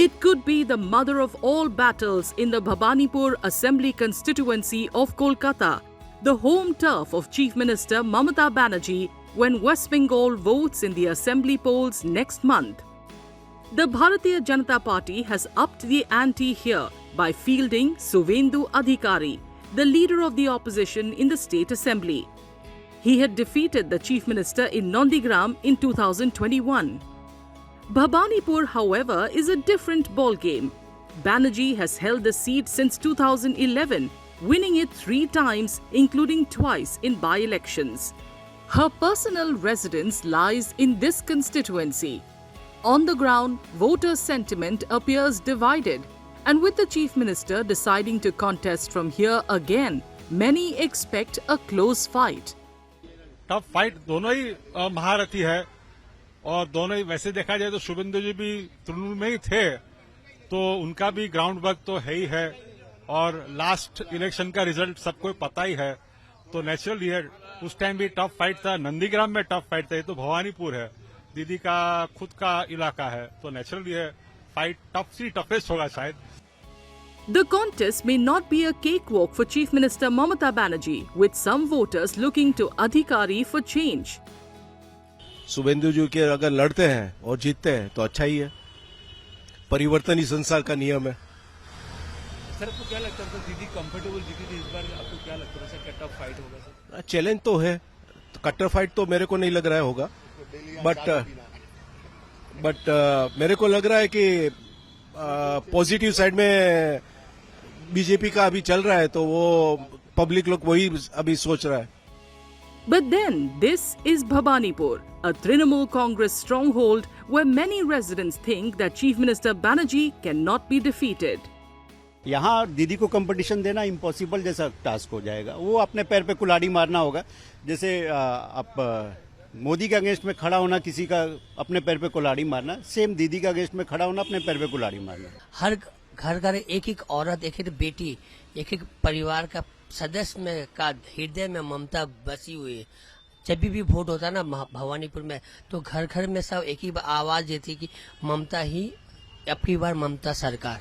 It could be the mother of all battles in the Bhabanipur Assembly constituency of Kolkata, the home turf of Chief Minister Mamata Banerjee when West Bengal votes in the Assembly polls next month. The Bharatiya Janata Party has upped the ante here by fielding Suvendu Adhikari, the leader of the opposition in the State Assembly. He had defeated the Chief Minister in Nandigram in 2021. Bhabanipur, however, is a different ballgame. Banerjee has held the seat since 2011, winning it 3 times, including twice in by-elections. Her personal residence lies in this constituency. On the ground, voter sentiment appears divided, and with the Chief Minister deciding to contest from here again, many expect a close fight. Tough fight दोनों ही महारथी है और दोनों ही वैसे देखा जाए तो शुभेंदु जी भी तृणमूल में ही थे, तो उनका भी ग्राउंड वर्क तो है ही है और लास्ट इलेक्शन का रिजल्ट सबको पता ही है, तो नेचुरली है उस टाइम भी टफ फाइट था, नंदीग्राम में टफ फाइट था, ये तो भवानीपुर है, दीदी का खुद का इलाका है, तो नेचुरली है फाइट टफ सी टफेस्ट होगा शायद. The contest may not be a cakewalk for Chief Minister Mamata Banerjee, with some voters looking to Adhikari for change. Suvendu जी के अगर लड़ते हैं और जीतते हैं तो अच्छा ही है, परिवर्तन ही संसार का नियम है. सर आपको क्या लगता है, दीदी कंफर्टेबल जीती थी इस बार, आपको क्या लगता है सर कट ऑफ फाइट होगा सर? चैलेंज तो है, कट्टर फाइट तो मेरे को नहीं लग रहा है होगा, बट मेरे को लग रहा है कि पॉजिटिव साइड में बीजेपी का अभी चल रहा है, तो वो पब्लिक लोग वही अभी सोच रहा है. But then, this is Bhabanipur, a Trinamool Congress stronghold where many residents think that Chief Minister Banerjee cannot be defeated. यहाँ दीदी को कंपटीशन देना इम्पॉसिबल जैसा टास्क हो जाएगा, वो अपने पैर पे कुल्हाड़ी मारना होगा. जैसे आप मोदी के अगेंस्ट में खड़ा होना, किसी का अपने पैर पे कुल्हाड़ी मारना, सेम दीदी के अगेंस्ट में खड़ा होना, अपने पैर पे कुल्हाड़ी मारना. हर घर घर एक एक औरत, एक एक बेटी, एक एक परिवार का सदस्य में का हृदय में ममता बसी हुई है. जब भी वोट होता है ना भवानीपुर में, तो घर घर में सब एक ही आवाज देती कि ममता ही, अब की बार ममता सरकार.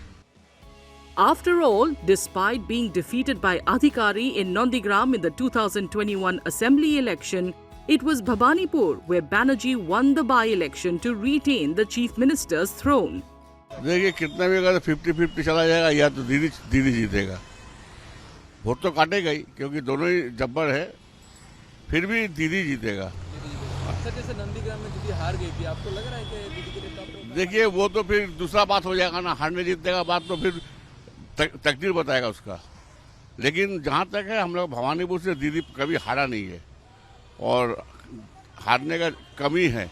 After all, despite being defeated by Adhikari in Nandigram in the 2021 Assembly election, it was Bhabanipur where Banerjee won the by-election to retain the Chief Minister's throne. देखिए कितना भी अगर 50-50 चला जाएगा या तो दीदी जीतेगा, वोट तो काटेगा ही क्योंकि दोनों ही जब्बर है, फिर भी दीदी जीतेगा. सर जैसे नंदीग्राम में दीदी हार गई थी, आपको लग रहा है कि दीदी के लिए टफ? देखिए वो तो फिर दूसरा बात हो जाएगा ना, हारने जीतने का बात तो फिर तकदीर बताएगा उसका. लेकिन जहाँ तक है हम लोग भवानीपुर से दीदी कभी हारा नहीं है और हारने का कमी है.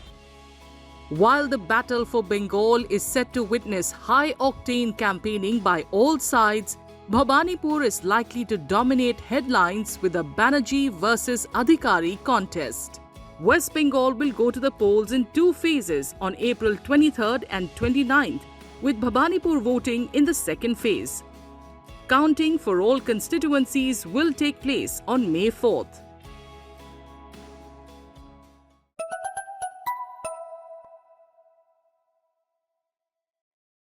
While the battle for Bengal is set to witness high-octane campaigning by all sides, Bhabanipur is likely to dominate headlines with a Banerjee versus Adhikari contest. West Bengal will go to the polls in 2 phases on April 23rd and 29th, with Bhabanipur voting in the second phase. Counting for all constituencies will take place on May 4th.